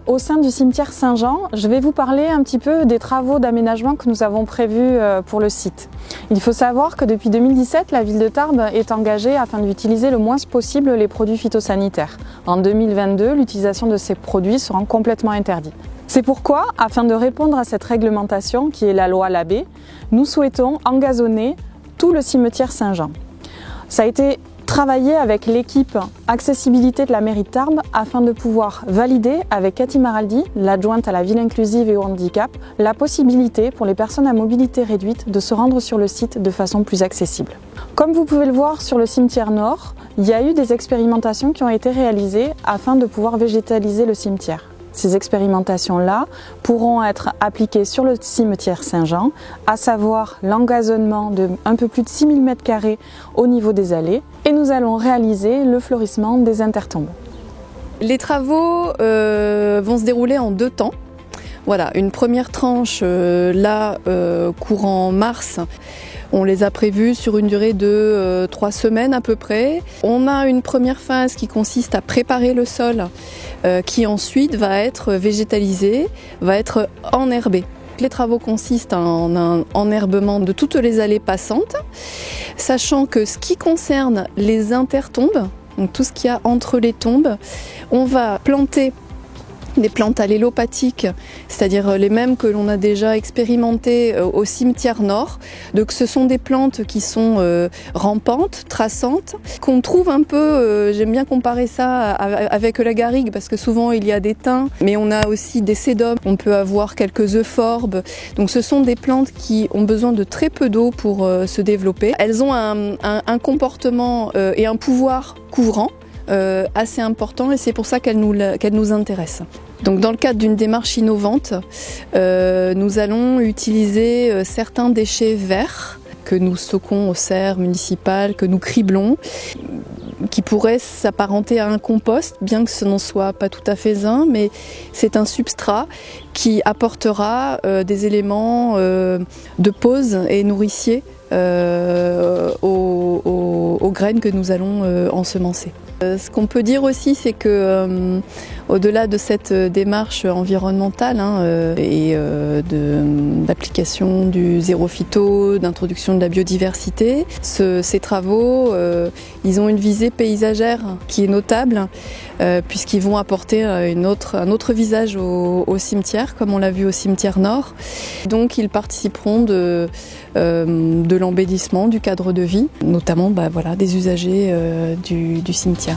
au sein du cimetière Saint-Jean, je vais vous parler un petit peu des travaux d'aménagement que nous avons prévus pour le site. Il faut savoir que depuis 2017, la ville de Tarbes est engagée afin d'utiliser le moins possible les produits phytosanitaires. En 2022, l'utilisation de ces produits sera complètement interdite. C'est pourquoi, afin de répondre à cette réglementation qui est la loi Labbé, nous souhaitons engazonner tout le cimetière Saint-Jean. Ça a été travaillé avec l'équipe accessibilité de la mairie de Tarbes afin de pouvoir valider avec Cathy Maraldi, l'adjointe à la ville inclusive et au handicap, la possibilité pour les personnes à mobilité réduite de se rendre sur le site de façon plus accessible. Comme vous pouvez le voir sur le cimetière nord, il y a eu des expérimentations qui ont été réalisées afin de pouvoir végétaliser le cimetière. Ces expérimentations-là pourront être appliquées sur le cimetière Saint-Jean, à savoir l'engazonnement de un peu plus de 6000 m² au niveau des allées, et nous allons réaliser le fleurissement des intertombes. Les travaux vont se dérouler en 2 temps. Voilà, une première tranche courant mars. On les a prévus sur une durée de 3 semaines à peu près. On a une première phase qui consiste à préparer le sol, qui ensuite va être végétalisé, va être enherbé. Les travaux consistent en un enherbement de toutes les allées passantes, sachant que ce qui concerne les intertombes, donc tout ce qu'il y a entre les tombes, on va planter des plantes allélopathiques, c'est-à-dire les mêmes que l'on a déjà expérimentées au cimetière nord. Donc ce sont des plantes qui sont rampantes, traçantes, qu'on trouve un peu, j'aime bien comparer ça avec la garrigue parce que souvent il y a des thym, mais on a aussi des sédums, on peut avoir quelques euphorbes. Donc ce sont des plantes qui ont besoin de très peu d'eau pour se développer. Elles ont un comportement et un pouvoir couvrant assez important et c'est pour ça qu'elles nous intéressent. Donc dans le cadre d'une démarche innovante, nous allons utiliser certains déchets verts que nous stockons aux serres municipales, que nous criblons, qui pourraient s'apparenter à un compost, bien que ce n'en soit pas tout à fait un, mais c'est un substrat qui apportera des éléments de pose et nourriciers aux graines que nous allons ensemencer. Ce qu'on peut dire aussi, c'est que au-delà de cette démarche environnementale et d'application du zéro phyto, d'introduction de la biodiversité, ces travaux, ils ont une visée paysagère qui est notable, puisqu'ils vont apporter un autre visage au cimetière, comme on l'a vu au cimetière nord. Donc ils participeront de l'embellissement du cadre de vie, notamment des usagers du cimetière.